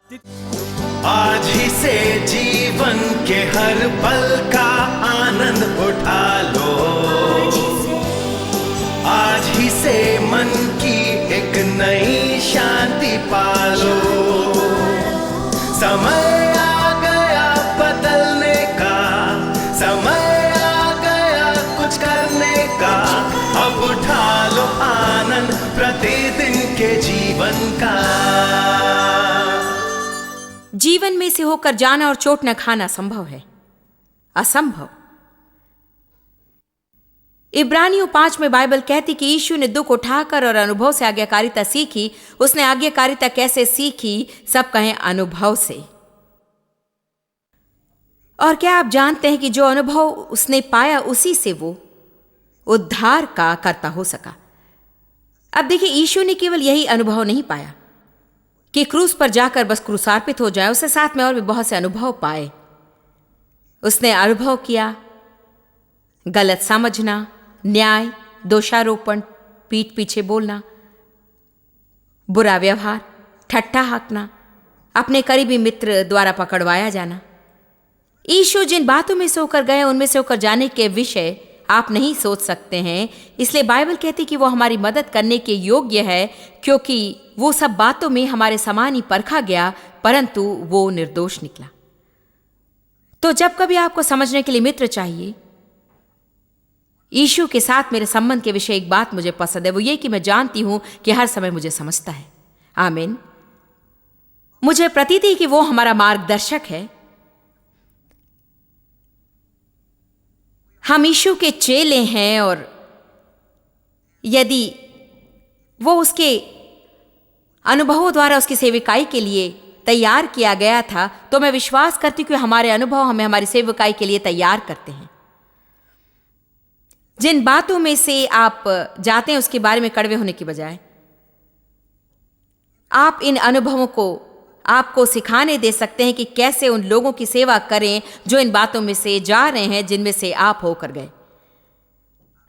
आज ही से जीवन के हर पल का आनंद उठा लो, आज ही से मन की एक नई शांति पालो। समय आ गया बदलने का, समय आ गया कुछ करने का, अब उठा लो आनंद प्रतिदिन के जीवन का। जीवन में से होकर जाना और चोट न खाना संभव है, असंभव। इब्रानियों 5 में बाइबल कहती कि यीशु ने दुख उठाकर और अनुभव से आज्ञाकारिता सीखी। उसने आज्ञाकारिता कैसे सीखी? सब कहें अनुभव से। और क्या आप जानते हैं कि जो अनुभव उसने पाया उसी से वो उद्धार का कर्ता हो सका। अब देखिए, यीशु ने केवल यही अनुभव नहीं पाया कि क्रूस पर जाकर बस क्रूसार्पित हो जाए, उसके साथ में और भी बहुत से अनुभव पाए। उसने अनुभव किया गलत समझना, न्याय, दोषारोपण, पीठ पीछे बोलना, बुरा व्यवहार, ठट्ठा हाँकना, अपने करीबी मित्र द्वारा पकड़वाया जाना। यीशु जिन बातों में से होकर गए उनमें से होकर जाने के विषय आप नहीं सोच सकते हैं। इसलिए बाइबल कहती कि वो हमारी मदद करने के योग्य है, क्योंकि वो सब बातों में हमारे समान ही परखा गया, परंतु वो निर्दोष निकला। तो जब कभी आपको समझने के लिए मित्र चाहिए, यीशु के साथ मेरे संबंध के विषय एक बात मुझे पसंद है, वो ये कि मैं जानती हूं कि हर समय मुझे समझता है। आमीन। मुझे प्रतीत है कि वो हमारा मार्गदर्शक है। हम यीशु के चेले हैं, और यदि वो उसके अनुभवों द्वारा उसकी सेविकाई के लिए तैयार किया गया था, तो मैं विश्वास करती हूँ कि हमारे अनुभव हमें हमारी सेविकाई के लिए तैयार करते हैं। जिन बातों में से आप जाते हैं उसके बारे में कड़वे होने की बजाय आप इन अनुभवों को आपको सिखाने दे सकते हैं कि कैसे उन लोगों की सेवा करें जो इन बातों में से जा रहे हैं, जिनमें से आप होकर गए।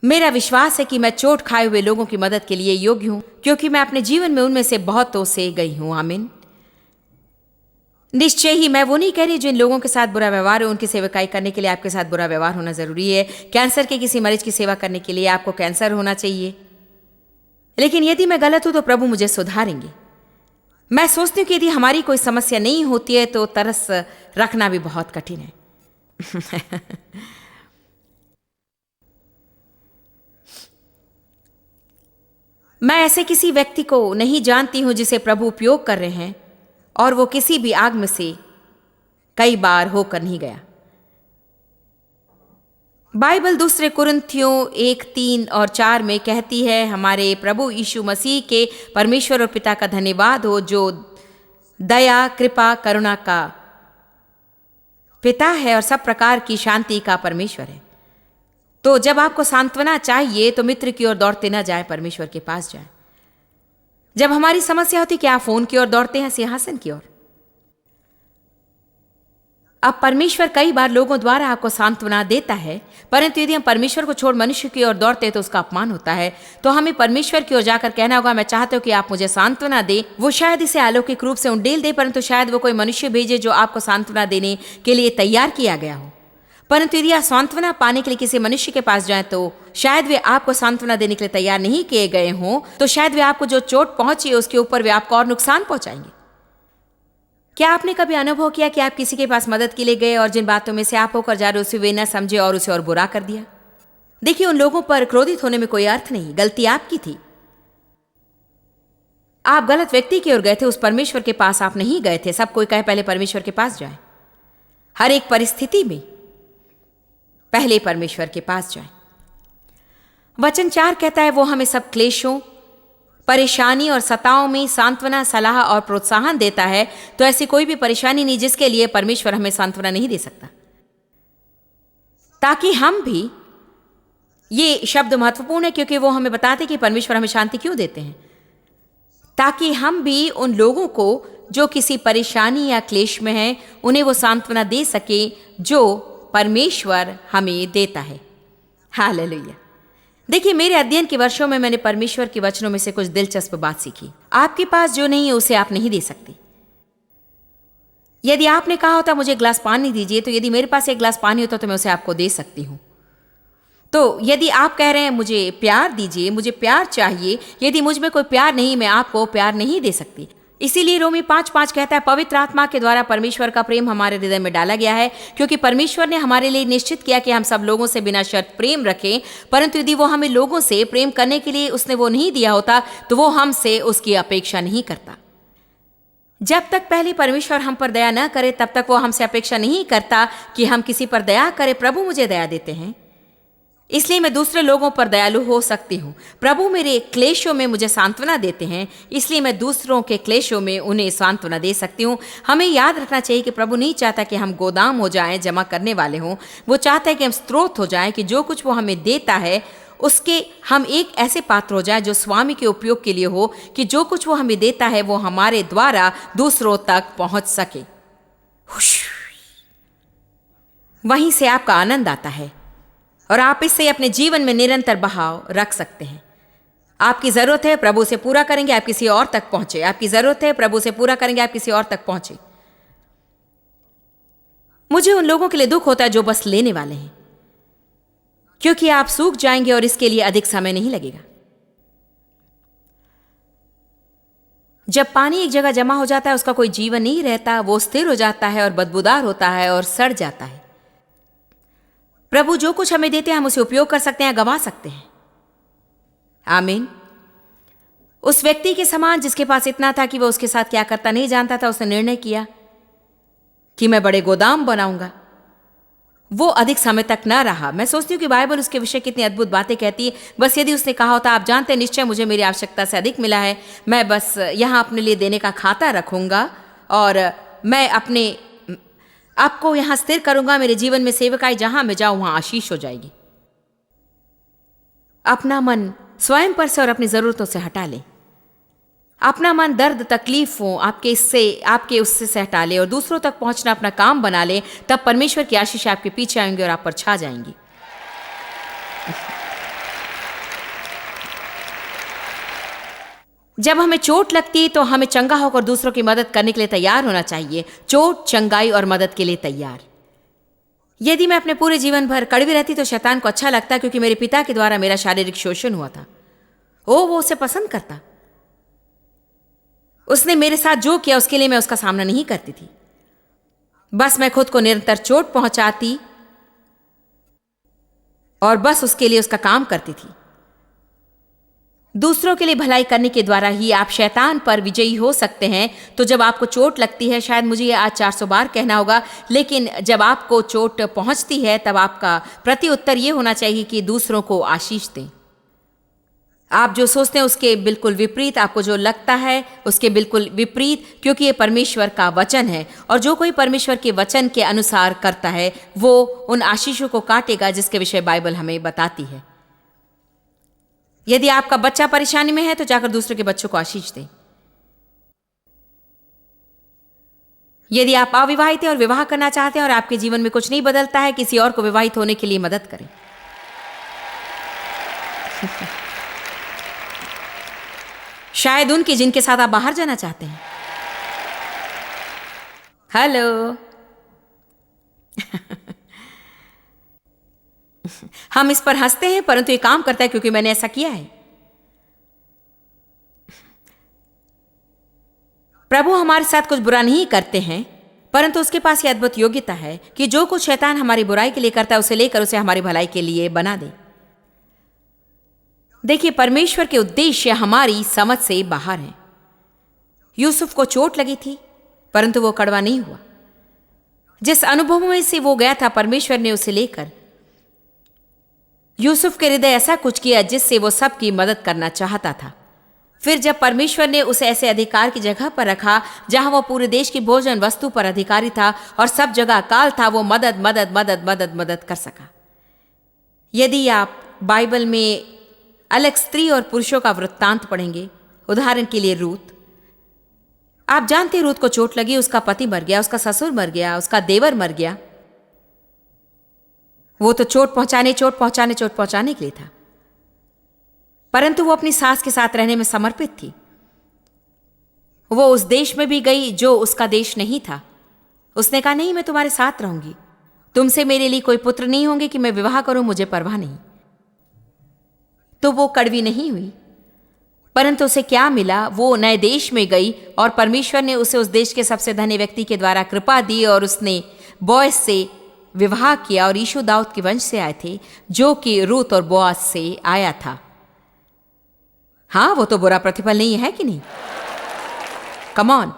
मेरा विश्वास है कि मैं चोट खाए हुए लोगों की मदद के लिए योग्य हूं, क्योंकि मैं अपने जीवन में उनमें से बहुतों से गई हूं। आमीन। निश्चय ही मैं वो नहीं कह रही जिन लोगों के साथ बुरा व्यवहार है उनकी सेवकाई करने के लिए आपके साथ बुरा व्यवहार होना जरूरी है। कैंसर के किसी मरीज की सेवा करने के लिए आपको कैंसर होना चाहिए, लेकिन यदि मैं गलत हूं तो प्रभु मुझे सुधारेंगे। मैं सोचती हूं कि यदि हमारी कोई समस्या नहीं होती है तो तरस रखना भी बहुत कठिन है। मैं ऐसे किसी व्यक्ति को नहीं जानती हूं जिसे प्रभु उपयोग कर रहे हैं और वो किसी भी आग में से कई बार होकर नहीं गया। बाइबल दूसरे कुरिन्थियों 1:3 और 4 में कहती है, हमारे प्रभु यीशु मसीह के परमेश्वर और पिता का धन्यवाद हो, जो दया, कृपा, करुणा का पिता है और सब प्रकार की शांति का परमेश्वर है। तो जब आपको सांत्वना चाहिए तो मित्र की ओर दौड़ते ना जाए, परमेश्वर के पास जाए। जब हमारी समस्या होती कि आप फोन की ओर दौड़ते हैं, सिंहासन की ओर। अब परमेश्वर कई बार लोगों द्वारा आपको सांत्वना देता है, परंतु यदि हम परमेश्वर को छोड़ मनुष्य की ओर दौड़ते हैं तो उसका अपमान होता है। तो हमें परमेश्वर की ओर जाकर कहना होगा, मैं चाहता हूं कि आप मुझे सांत्वना दें। वो शायद इसे अलौकिक रूप से उंडेल दे, परंतु शायद वो कोई मनुष्य भेजे जो आपको सांत्वना देने के लिए तैयार किया गया हो। परंतु यदि आप सांत्वना पाने के लिए किसी मनुष्य के पास जाएं तो शायद वे आपको सांत्वना देने के लिए तैयार नहीं किए गए हों, तो शायद वे आपको जो चोट पहुंची है उसके ऊपर वे आपको और नुकसान पहुंचाएंगे। क्या आपने कभी अनुभव किया कि आप किसी के पास मदद के लिए गए और जिन बातों में से आप होकर जा रहे उसे वे न समझे और उसे और बुरा कर दिया? देखिए, उन लोगों पर क्रोधित होने में कोई अर्थ नहीं, गलती आपकी थी। आप गलत व्यक्ति की ओर गए थे, उस परमेश्वर के पास आप नहीं गए थे। सब कोई कहे पहले परमेश्वर के पास जाए। हर एक परिस्थिति में पहले परमेश्वर के पास जाए। वचन 4 कहता है, वो हमें सब क्लेशों, परेशानी और सताओं में सांत्वना, सलाह और प्रोत्साहन देता है। तो ऐसी कोई भी परेशानी नहीं जिसके लिए परमेश्वर हमें सांत्वना नहीं दे सकता। ताकि हम भी, ये शब्द महत्वपूर्ण है क्योंकि वो हमें बताते कि परमेश्वर हमें शांति क्यों देते हैं, ताकि हम भी उन लोगों को जो किसी परेशानी या क्लेश में हैं उन्हें वो सांत्वना दे सके जो परमेश्वर हमें देता है। हालेलुया। देखिए, मेरे अध्ययन के वर्षों में मैंने परमेश्वर के वचनों में से कुछ दिलचस्प बात सीखी। आपके पास जो नहीं है उसे आप नहीं दे सकते। यदि आपने कहा होता मुझे एक गिलास पानी दीजिए, तो यदि मेरे पास एक गिलास पानी होता तो मैं उसे आपको दे सकती हूँ। तो यदि आप कह रहे हैं मुझे प्यार दीजिए, मुझे प्यार चाहिए, यदि मुझ में कोई प्यार नहीं, मैं आपको प्यार नहीं दे सकती। इसीलिए रोमी 5:5 कहता है, पवित्र आत्मा के द्वारा परमेश्वर का प्रेम हमारे हृदय में डाला गया है, क्योंकि परमेश्वर ने हमारे लिए निश्चित किया कि हम सब लोगों से बिना शर्त प्रेम रखें। परंतु यदि वो हमें लोगों से प्रेम करने के लिए उसने वो नहीं दिया होता, तो वो हमसे उसकी अपेक्षा नहीं करता। जब तक पहले परमेश्वर हम पर दया न करे, तब तक वो हमसे अपेक्षा नहीं करता कि हम किसी पर दया करें। प्रभु मुझे दया देते हैं, इसलिए मैं दूसरे लोगों पर दयालु हो सकती हूँ। प्रभु मेरे क्लेशों में मुझे सांत्वना देते हैं, इसलिए मैं दूसरों के क्लेशों में उन्हें सांत्वना दे सकती हूँ। हमें याद रखना चाहिए कि प्रभु नहीं चाहता कि हम गोदाम हो जाएं, जमा करने वाले हों। वो चाहता है कि हम स्रोत हो जाएं, कि जो कुछ वो हमें देता है उसके हम एक ऐसे पात्र हो जाएं जो स्वामी के उपयोग के लिए हो, कि जो कुछ वो हमें देता है वो हमारे द्वारा दूसरों तक पहुंच सके। वहीं से आपका आनंद आता है और आप इससे अपने जीवन में निरंतर बहाव रख सकते हैं। आपकी जरूरत है, प्रभु से पूरा करेंगे, आप किसी और तक पहुंचे। आपकी जरूरत है, प्रभु से पूरा करेंगे, आप किसी और तक पहुंचे। मुझे उन लोगों के लिए दुख होता है जो बस लेने वाले हैं, क्योंकि आप सूख जाएंगे और इसके लिए अधिक समय नहीं लगेगा। जब पानी एक जगह जमा हो जाता है, उसका कोई जीवन नहीं रहता, वो स्थिर हो जाता है और बदबूदार होता है और सड़ जाता है। प्रभु जो कुछ हमें देते हैं हम उसे उपयोग कर सकते हैं, गवा सकते हैं। आमीन। उस व्यक्ति के समान जिसके पास इतना था कि वह उसके साथ क्या करता नहीं जानता था, उसने निर्णय किया कि मैं बड़े गोदाम बनाऊंगा। वो अधिक समय तक ना रहा। मैं सोचती हूँ कि बाइबल उसके विषय कितनी अद्भुत बातें कहती है। बस यदि उसने कहा होता, आप जानते हैं निश्चय मुझे मेरी आवश्यकता से अधिक मिला है, मैं बस यहाँ अपने लिए देने का खाता रखूंगा और मैं अपने आपको यहां स्थिर करूंगा, मेरे जीवन में सेवकाई, जहां मैं जाऊं वहां आशीष हो जाएगी। अपना मन स्वयं पर से और अपनी जरूरतों से हटा ले। अपना मन दर्द तकलीफों आपके उससे से हटा ले और दूसरों तक पहुंचना अपना काम बना ले। तब परमेश्वर की आशीष आपके पीछे आएंगे और आप पर छा जाएंगी। जब हमें चोट लगती है तो हमें चंगा होकर दूसरों की मदद करने के लिए तैयार होना चाहिए। चोट, चंगाई और मदद के लिए तैयार। यदि मैं अपने पूरे जीवन भर कड़वी रहती तो शैतान को अच्छा लगता, क्योंकि मेरे पिता के द्वारा मेरा शारीरिक शोषण हुआ था। वो उसे पसंद करता। उसने मेरे साथ जो किया उसके लिए मैं उसका सामना नहीं करती थी। बस मैं खुद को निरंतर चोट पहुंचाती और बस उसके लिए उसका काम करती थी। दूसरों के लिए भलाई करने के द्वारा ही आप शैतान पर विजयी हो सकते हैं। तो जब आपको चोट लगती है, शायद मुझे ये आज 400 बार कहना होगा, लेकिन जब आपको चोट पहुंचती है तब आपका प्रति उत्तर ये होना चाहिए कि दूसरों को आशीष दें। आप जो सोचते हैं उसके बिल्कुल विपरीत, आपको जो लगता है उसके बिल्कुल विपरीत, क्योंकि ये परमेश्वर का वचन है और जो कोई परमेश्वर के वचन के अनुसार करता है वो उन आशीषों को काटेगा जिसके विषय बाइबल हमें बताती है। यदि आपका बच्चा परेशानी में है तो जाकर दूसरे के बच्चों को आशीष दें। यदि आप अविवाहित हैं और विवाह करना चाहते हैं और आपके जीवन में कुछ नहीं बदलता है, किसी और को विवाहित होने के लिए मदद करें। शायद उनकी जिनके साथ आप बाहर जाना चाहते हैं। हेलो। हम इस पर हंसते हैं, परंतु ये काम करता है क्योंकि मैंने ऐसा किया है। प्रभु हमारे साथ कुछ बुरा नहीं करते हैं, परंतु उसके पास यह अद्भुत योग्यता है कि जो कुछ शैतान हमारी बुराई के लिए करता है उसे लेकर उसे हमारी भलाई के लिए बना दे। देखिए, परमेश्वर के उद्देश्य हमारी समझ से बाहर हैं। यूसुफ को चोट लगी थी, परंतु वो कड़वा नहीं हुआ। जिस अनुभव में से वो गया था, परमेश्वर ने उसे लेकर यूसुफ के हृदय ऐसा कुछ किया जिससे वो सबकी मदद करना चाहता था। फिर जब परमेश्वर ने उसे ऐसे अधिकार की जगह पर रखा जहां वो पूरे देश की भोजन वस्तु पर अधिकारी था और सब जगह अकाल था, वो मदद मदद मदद मदद मदद कर सका। यदि आप बाइबल में अलग स्त्री और पुरुषों का वृत्तांत पढ़ेंगे, उदाहरण के लिए रूत, आप जानते हैं रूत को चोट लगी, उसका पति मर गया, उसका ससुर मर गया, उसका देवर मर गया। वो तो चोट पहुंचाने के लिए था, परंतु वो अपनी सास के साथ रहने में समर्पित थी। वो उस देश में भी गई जो उसका देश नहीं था, उसने कहा, नहीं, मैं तुम्हारे साथ रहूंगी। तुमसे मेरे लिए कोई पुत्र नहीं होंगे कि मैं विवाह करूं, मुझे परवाह नहीं। तो वो कड़वी नहीं हुई, परंतु उसे क्या मिला? वो नए देश में गई और परमेश्वर ने उसे उस देश के सबसे धनी व्यक्ति के द्वारा कृपा दी और उसने बोअज से विवाह किया। और यीशु दाऊद के वंश से आए थे, जो कि रूत और बोअज से आया था। हाँ, वो तो बुरा प्रतिफल नहीं है कि नहीं? Come on.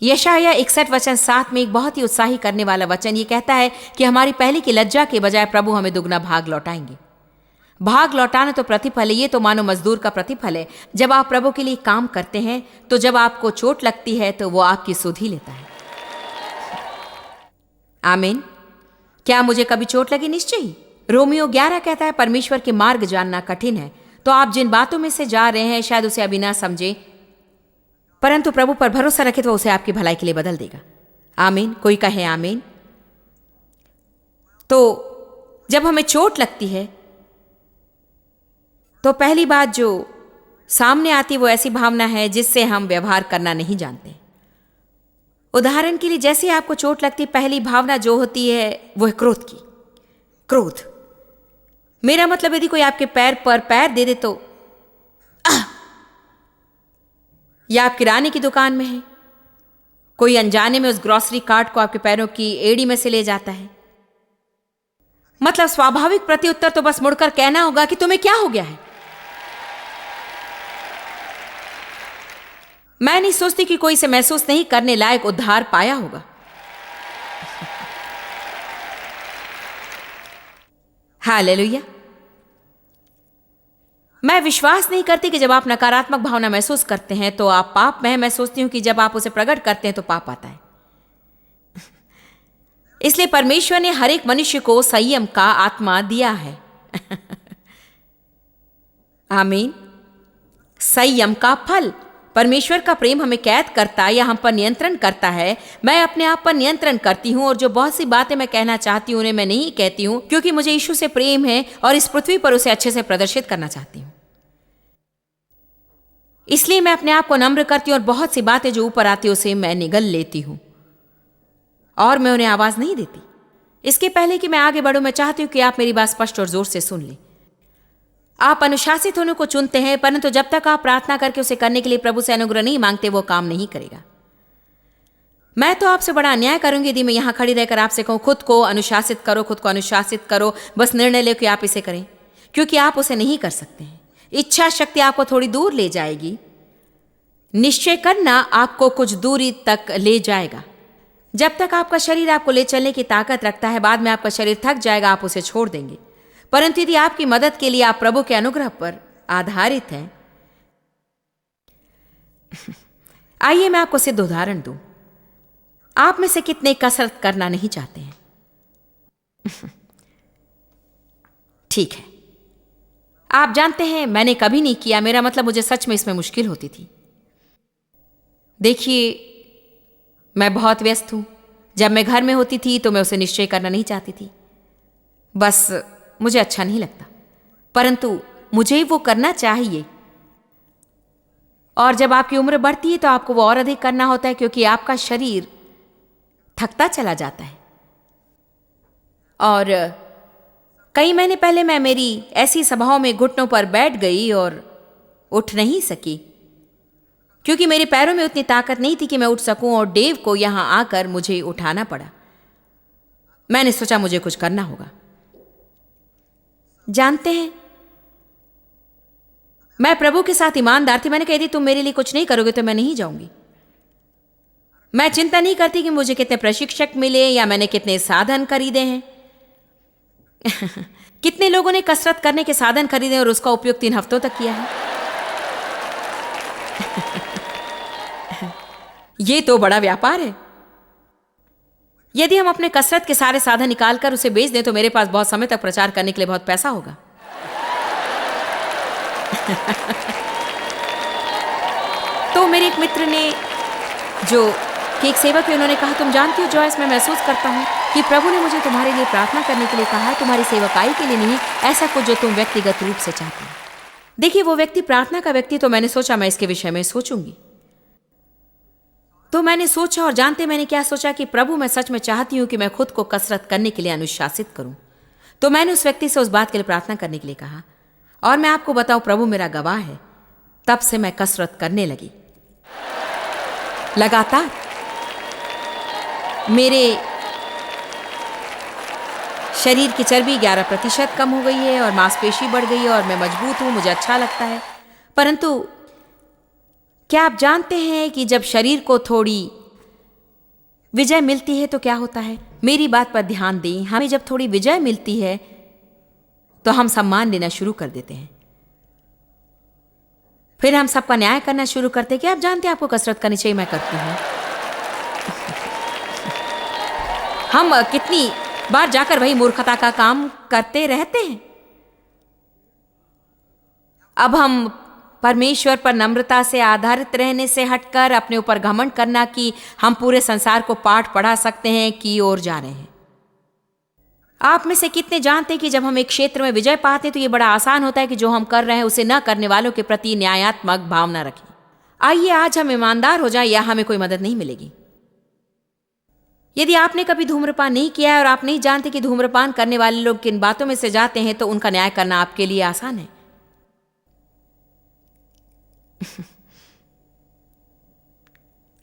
यशायाह 61 वचन 7 में एक बहुत ही उत्साही करने वाला वचन ये कहता है कि हमारी पहले की लज्जा के बजाय प्रभु हमें दुगना भाग लौटाएंगे। भाग लौटाना तो प्रतिफल है, ये तो मानो मजदूर का प्रतिफल है। जब आप प्रभु के लिए काम करते हैं तो जब आपको चोट लगती है तो वो आपकी सुध ही लेता है। आमीन। क्या मुझे कभी चोट लगी? निश्चय ही। रोमियो 11 कहता है, परमेश्वर के मार्ग जानना कठिन है। तो आप जिन बातों में से जा रहे हैं शायद उसे अभी ना समझे, परंतु प्रभु पर भरोसा रखें तो उसे आपकी भलाई के लिए बदल देगा। आमीन। कोई कहे आमीन। तो जब हमें चोट लगती है तो पहली बात जो सामने आती वो ऐसी भावना है जिससे हम व्यवहार करना नहीं जानते। उदाहरण के लिए, जैसे आपको चोट लगती, पहली भावना जो होती है वो है क्रोध की। क्रोध, मेरा मतलब यदि कोई आपके पैर पर पैर दे दे तो या आप किराने की दुकान में हैं, कोई अनजाने में उस ग्रोसरी कार्ट को आपके पैरों की एड़ी में से ले जाता है, मतलब स्वाभाविक प्रत्युत्तर तो बस मुड़कर कहना होगा कि तुम्हें क्या हो गया है। मैं नहीं सोचती कि कोई इसे महसूस नहीं करने लायक उद्धार पाया होगा। हालेलुया। मैं विश्वास नहीं करती कि जब आप नकारात्मक भावना महसूस करते हैं तो आप पाप में हैं। मैं सोचती हूं कि जब आप उसे प्रकट करते हैं तो पाप आता है। इसलिए परमेश्वर ने हर एक मनुष्य को संयम का आत्मा दिया है। आमीन। संयम का फल, परमेश्वर का प्रेम हमें कैद करता है या हम पर नियंत्रण करता है। मैं अपने आप पर नियंत्रण करती हूं और जो बहुत सी बातें मैं कहना चाहती हूं उन्हें मैं नहीं कहती हूं, क्योंकि मुझे यीशु से प्रेम है और इस पृथ्वी पर उसे अच्छे से प्रदर्शित करना चाहती हूं। इसलिए मैं अपने आप को नम्र करती हूं और बहुत सी बातें जो ऊपर आती उसे मैं निगल लेती हूं और मैं उन्हें आवाज नहीं देती। इसके पहले कि मैं आगे बढ़ूं, मैं चाहती हूं कि आप मेरी बात स्पष्ट और जोर से सुन लें। आप अनुशासित होने को चुनते हैं, परंतु जब तक आप प्रार्थना करके उसे करने के लिए प्रभु से अनुग्रह नहीं मांगते, वो काम नहीं करेगा। मैं तो आपसे बड़ा अन्याय करूंगी यदि मैं यहां खड़ी रहकर आपसे कहूं खुद को अनुशासित करो, खुद को अनुशासित करो, बस निर्णय ले कि आप इसे करें, क्योंकि आप उसे नहीं कर सकते हैं। इच्छा शक्ति आपको थोड़ी दूर ले जाएगी, निश्चय करना आपको कुछ दूरी तक ले जाएगा। जब तक आपका शरीर आपको ले चलने की ताकत रखता है, बाद में आपका शरीर थक जाएगा, आप उसे छोड़ देंगे। परंतु यदि आपकी मदद के लिए आप प्रभु के अनुग्रह पर आधारित हैं, आइए मैं आपको सिद्ध उदाहरण दूं। आप में से कितने कसरत करना नहीं चाहते हैं? ठीक है, आप जानते हैं मैंने कभी नहीं किया, मेरा मतलब मुझे सच में इसमें मुश्किल होती थी। देखिए, मैं बहुत व्यस्त हूं। जब मैं घर में होती थी तो मैं उसे निश्चय करना नहीं चाहती थी, बस मुझे अच्छा नहीं लगता, परंतु मुझे वो करना चाहिए। और जब आपकी उम्र बढ़ती है तो आपको वो और अधिक करना होता है, क्योंकि आपका शरीर थकता चला जाता है। और कई महीने पहले मैं मेरी ऐसी सभाओं में घुटनों पर बैठ गई और उठ नहीं सकी, क्योंकि मेरे पैरों में उतनी ताकत नहीं थी कि मैं उठ सकूं, और डेव को यहां आकर मुझे उठाना पड़ा। मैंने सोचा मुझे कुछ करना होगा। जानते हैं, मैं प्रभु के साथ ईमानदार थी। मैंने कहा यदि तुम मेरे लिए कुछ नहीं करोगे तो मैं नहीं जाऊंगी। मैं चिंता नहीं करती कि मुझे कितने प्रशिक्षक मिले या मैंने कितने साधन खरीदे हैं। कितने लोगों ने कसरत करने के साधन खरीदे और उसका उपयोग 3 हफ्तों तक किया है। ये तो बड़ा व्यापार है। यदि हम अपने कसरत के सारे साधन निकालकर उसे बेच दें तो मेरे पास बहुत समय तक प्रचार करने के लिए बहुत पैसा होगा। तो मेरे एक मित्र ने, जो कि एक सेवक है, उन्होंने कहा तुम जानती हो जॉयस, मैं महसूस करता हूं कि प्रभु ने मुझे तुम्हारे लिए प्रार्थना करने के लिए कहा है, तुम्हारी सेवकाई के लिए नहीं, ऐसा कुछ जो तुम व्यक्तिगत रूप से चाहते हो। देखिए, वो व्यक्ति प्रार्थना का व्यक्ति, तो मैंने सोचा मैं इसके विषय में सोचूंगी। तो मैंने सोचा, और जानते मैंने क्या सोचा, कि प्रभु मैं सच में चाहती हूं कि मैं खुद को कसरत करने के लिए अनुशासित करूं। तो मैंने उस व्यक्ति से उस बात के लिए प्रार्थना करने के लिए कहा, और मैं आपको बताऊं, प्रभु मेरा गवाह है, तब से मैं कसरत करने लगी। लगातार मेरे शरीर की चर्बी 11% कम हो गई है और मांसपेशी बढ़ गई है और मैं मजबूत हूं, मुझे अच्छा लगता है। परंतु क्या आप जानते हैं कि जब शरीर को थोड़ी विजय मिलती है तो क्या होता है? मेरी बात पर ध्यान दें। हमें जब थोड़ी विजय मिलती है तो हम सम्मान लेना शुरू कर देते हैं, फिर हम सबका न्याय करना शुरू करते हैं कि आप जानते हैं आपको कसरत करनी चाहिए, मैं करती हूं। हम कितनी बार जाकर वही मूर्खता का काम करते रहते हैं। अब हम परमेश्वर पर नम्रता से आधारित रहने से हटकर अपने ऊपर घमंड करना कि हम पूरे संसार को पाठ पढ़ा सकते हैं की ओर जा रहे हैं। आप में से कितने जानते हैं कि जब हम एक क्षेत्र में विजय पाते हैं तो यह बड़ा आसान होता है कि जो हम कर रहे हैं उसे न करने वालों के प्रति न्यायात्मक भावना रखें। आइए आज हम ईमानदार हो जाएं या हमें कोई मदद नहीं मिलेगी। यदि आपने कभी धूम्रपान नहीं किया है और आप नहीं जानते कि धूम्रपान करने वाले लोग किन बातों में से जाते हैं तो उनका न्याय करना आपके लिए आसान है।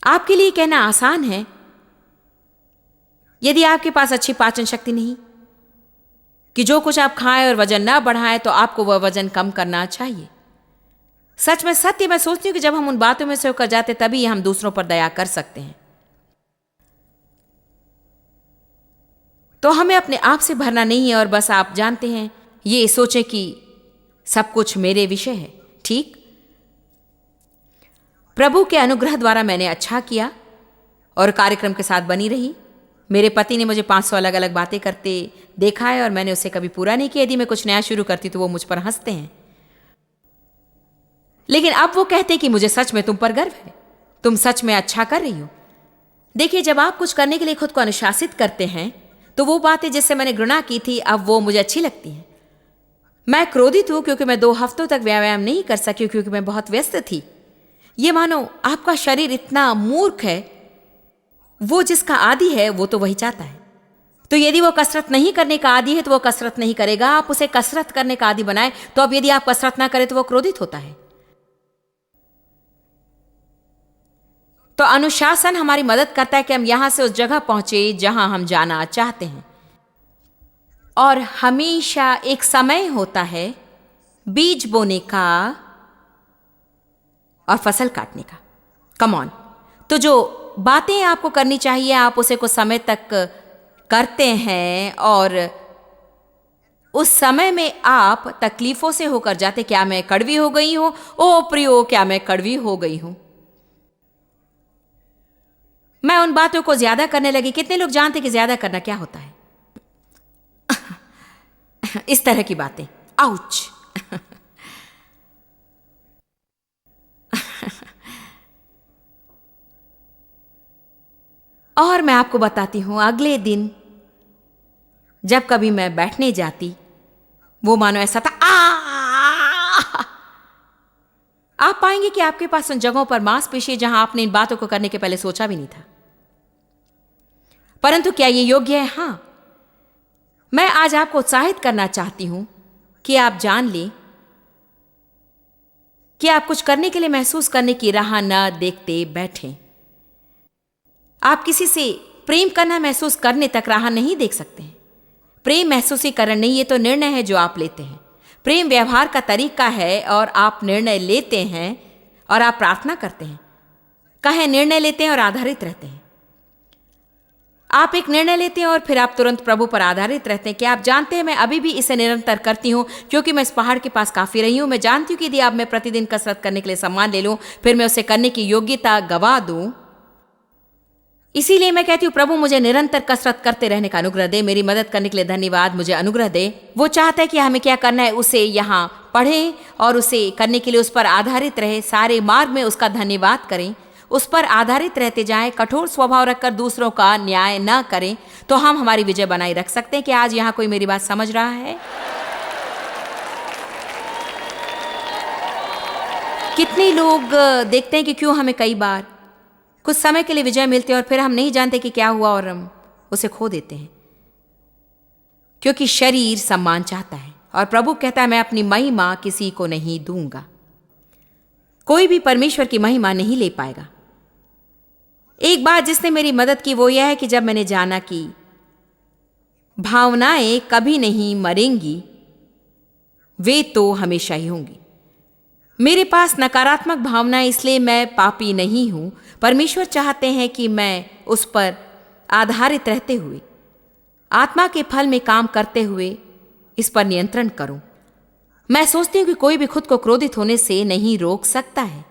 आपके लिए कहना आसान है यदि आपके पास अच्छी पाचन शक्ति नहीं, कि जो कुछ आप खाएं और वजन ना बढ़ाएं तो आपको वह वजन कम करना चाहिए। सच में सत्य मैं सोचती हूं कि जब हम उन बातों में से होकर जाते तभी हम दूसरों पर दया कर सकते हैं। तो हमें अपने आप से भरना नहीं है और बस आप जानते हैं ये सोचें कि सब कुछ मेरे विषय है। ठीक, प्रभु के अनुग्रह द्वारा मैंने अच्छा किया और कार्यक्रम के साथ बनी रही। मेरे पति ने मुझे 500 अलग अलग बातें करते देखा है और मैंने उसे कभी पूरा नहीं किया। यदि मैं कुछ नया शुरू करती तो वो मुझ पर हंसते हैं, लेकिन अब वो कहते कि मुझे सच में तुम पर गर्व है, तुम सच में अच्छा कर रही हो। देखिए, जब आप कुछ करने के लिए खुद को अनुशासित करते हैं तो वो बातें जिससे मैंने घृणा की थी अब वो मुझे अच्छी लगती हैं। मैं क्रोधित हूं क्योंकि मैं 2 हफ्तों तक व्यायाम नहीं कर सकी क्योंकि मैं बहुत व्यस्त थी। ये मानो आपका शरीर इतना मूर्ख है, वो जिसका आदी है वो तो वही चाहता है। तो यदि वो कसरत नहीं करने का आदी है तो वो कसरत नहीं करेगा। आप उसे कसरत करने का आदी बनाए तो अब यदि आप कसरत ना करें तो वो क्रोधित होता है। तो अनुशासन हमारी मदद करता है कि हम यहां से उस जगह पहुंचे जहां हम जाना चाहते हैं। और हमेशा एक समय होता है बीज बोने का और फसल काटने का। Come on. तो जो बातें आपको करनी चाहिए आप उसे कुछ समय तक करते हैं और उस समय में आप तकलीफों से होकर जाते, क्या मैं कड़वी हो गई हूं? ओ प्रियो, क्या मैं कड़वी हो गई हूं? मैं उन बातों को ज्यादा करने लगी। कितने लोग जानते कि ज्यादा करना क्या होता है? इस तरह की बातें। आउच। और मैं आपको बताती हूं, अगले दिन जब कभी मैं बैठने जाती वो मानो ऐसा था आप पाएंगे कि आपके पास उन जगहों पर मांसपेशी जहां आपने इन बातों को करने के पहले सोचा भी नहीं था। परंतु क्या ये योग्य है? हां। मैं आज आपको उत्साहित करना चाहती हूं कि आप जान लें कि आप कुछ करने के लिए महसूस करने की राह न देखते बैठें। आप किसी से प्रेम करना महसूस करने तक राह नहीं देख सकते हैं। प्रेम महसूसीकरण नहीं, ये तो निर्णय है जो आप लेते हैं। प्रेम व्यवहार का तरीका है और आप निर्णय लेते हैं और आप प्रार्थना करते हैं। कहें निर्णय लेते हैं और आधारित रहते हैं। आप एक निर्णय लेते हैं और फिर आप तुरंत प्रभु पर आधारित रहते हैं। क्या आप जानते हैं मैं अभी भी इसे निरंतर करती हूं क्योंकि मैं इस पहाड़ के पास काफी रही हूं। मैं जानती हूं कि यदि आप मैं प्रतिदिन कसरत करने के लिए सम्मान ले लूं फिर मैं उसे करने की योग्यता गवा दूं। इसीलिए मैं कहती हूं प्रभु मुझे निरंतर कसरत करते रहने का अनुग्रह दे। मेरी मदद करने के लिए धन्यवाद, मुझे अनुग्रह दे। वो चाहता है कि हमें क्या करना है उसे यहाँ पढ़ें और उसे करने के लिए उस पर आधारित रहे। सारे मार्ग में उसका धन्यवाद करें, उस पर आधारित रहते जाएं। कठोर स्वभाव रखकर दूसरों का न्याय न करें तो हम हमारी विजय बनाए रख सकते हैं। कि आज यहाँ कोई मेरी बात समझ रहा है? कितने लोग देखते हैं कि क्यों हमें कई बार कुछ समय के लिए विजय मिलती है और फिर हम नहीं जानते कि क्या हुआ और हम उसे खो देते हैं, क्योंकि शरीर सम्मान चाहता है और प्रभु कहता है मैं अपनी महिमा किसी को नहीं दूंगा। कोई भी परमेश्वर की महिमा नहीं ले पाएगा। एक बात जिसने मेरी मदद की वो यह है कि जब मैंने जाना कि भावनाएं कभी नहीं मरेंगी, वे तो हमेशा ही होंगी। मेरे पास नकारात्मक भावनाएं इसलिए मैं पापी नहीं हूं। परमेश्वर चाहते हैं कि मैं उस पर आधारित रहते हुए, आत्मा के फल में काम करते हुए इस पर नियंत्रण करूं। मैं सोचती हूं कि कोई भी खुद को क्रोधित होने से नहीं रोक सकता है,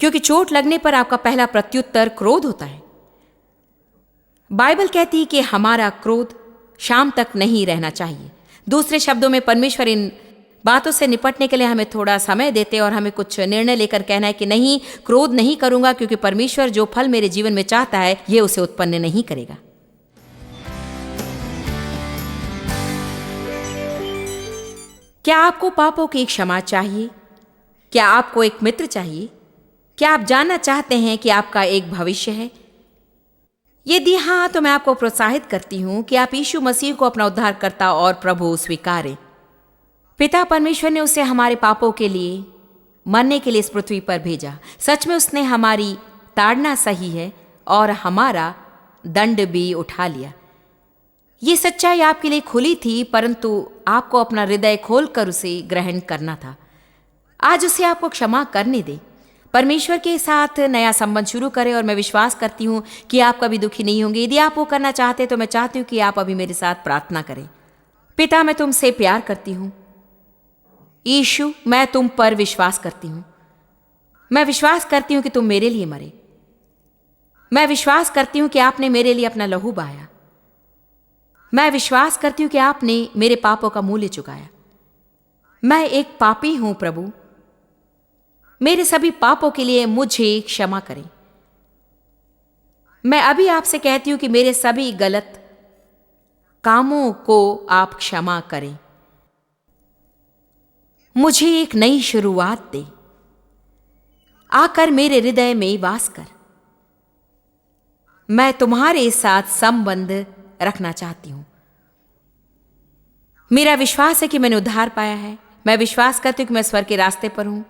क्योंकि चोट लगने पर आपका पहला प्रत्युत्तर क्रोध होता है। बाइबल कहती है कि हमारा क्रोध शाम तक नहीं रहना चाहिए। दूसरे शब्दों में परमेश्वर इन बातों से निपटने के लिए हमें थोड़ा समय देते और हमें कुछ निर्णय लेकर कहना है कि नहीं, क्रोध नहीं करूंगा, क्योंकि परमेश्वर जो फल मेरे जीवन में चाहता है ये उसे उत्पन्न नहीं करेगा। क्या आपको पापों की क्षमा चाहिए? क्या आपको एक मित्र चाहिए? क्या आप जानना चाहते हैं कि आपका एक भविष्य है? यदि हाँ, तो मैं आपको प्रोत्साहित करती हूं कि आप यीशु मसीह को अपना उद्धारकर्ता और प्रभु स्वीकारें। पिता परमेश्वर ने उसे हमारे पापों के लिए मरने के लिए इस पृथ्वी पर भेजा। सच में उसने हमारी ताड़ना सही है और हमारा दंड भी उठा लिया। ये सच्चाई आपके लिए खुली थी, परंतु आपको अपना हृदय खोलकर उसे ग्रहण करना था। आज उसे आपको क्षमा करने दे, परमेश्वर के साथ नया संबंध शुरू करें और मैं विश्वास करती हूं कि आप कभी दुखी नहीं होंगे। यदि आप वो करना चाहते तो मैं चाहती हूं कि आप अभी मेरे साथ प्रार्थना करें। पिता, मैं तुमसे प्यार करती हूं। यीशु, मैं तुम पर विश्वास करती हूं। मैं विश्वास करती हूं कि तुम मेरे लिए मरे। मैं विश्वास करती हूं कि आपने मेरे लिए अपना लहू बहाया। मैं विश्वास करती हूं कि आपने मेरे पापों का मूल्य चुकाया। मैं एक पापी हूं प्रभु, मेरे सभी पापों के लिए मुझे क्षमा करें। मैं अभी आपसे कहती हूं कि मेरे सभी गलत कामों को आप क्षमा करें। मुझे एक नई शुरुआत दे। आकर मेरे हृदय में वास कर। मैं तुम्हारे साथ संबंध रखना चाहती हूं। मेरा विश्वास है कि मैंने उद्धार पाया है। मैं विश्वास करती हूं कि मैं स्वर्ग के रास्ते पर हूं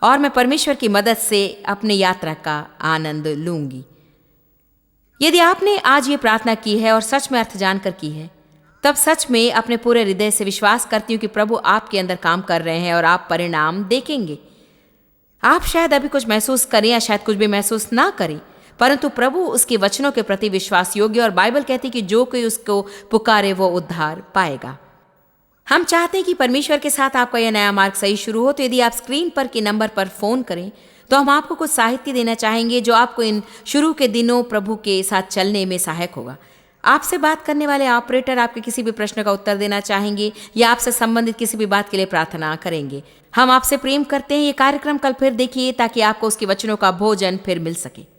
और मैं परमेश्वर की मदद से अपनी यात्रा का आनंद लूंगी। यदि आपने आज ये प्रार्थना की है और सच में अर्थ जानकर की है, तब सच में अपने पूरे हृदय से विश्वास करती हूं कि प्रभु आपके अंदर काम कर रहे हैं और आप परिणाम देखेंगे। आप शायद अभी कुछ महसूस करें या शायद कुछ भी महसूस ना करें, परंतु प्रभु उसके वचनों के प्रति विश्वास योग्य और बाइबल कहती है कि जो कोई उसको पुकारे वो उद्धार पाएगा। हम चाहते हैं कि परमेश्वर के साथ आपका यह नया मार्ग सही शुरू हो। तो यदि आप स्क्रीन पर के नंबर पर फोन करें तो हम आपको कुछ साहित्य देना चाहेंगे जो आपको इन शुरू के दिनों प्रभु के साथ चलने में सहायक होगा। आपसे बात करने वाले ऑपरेटर आपके किसी भी प्रश्न का उत्तर देना चाहेंगे या आपसे संबंधित किसी भी बात के लिए प्रार्थना करेंगे। हम आपसे प्रेम करते हैं। ये कार्यक्रम कल फिर देखिए ताकि आपको उसके वचनों का भोजन फिर मिल सके।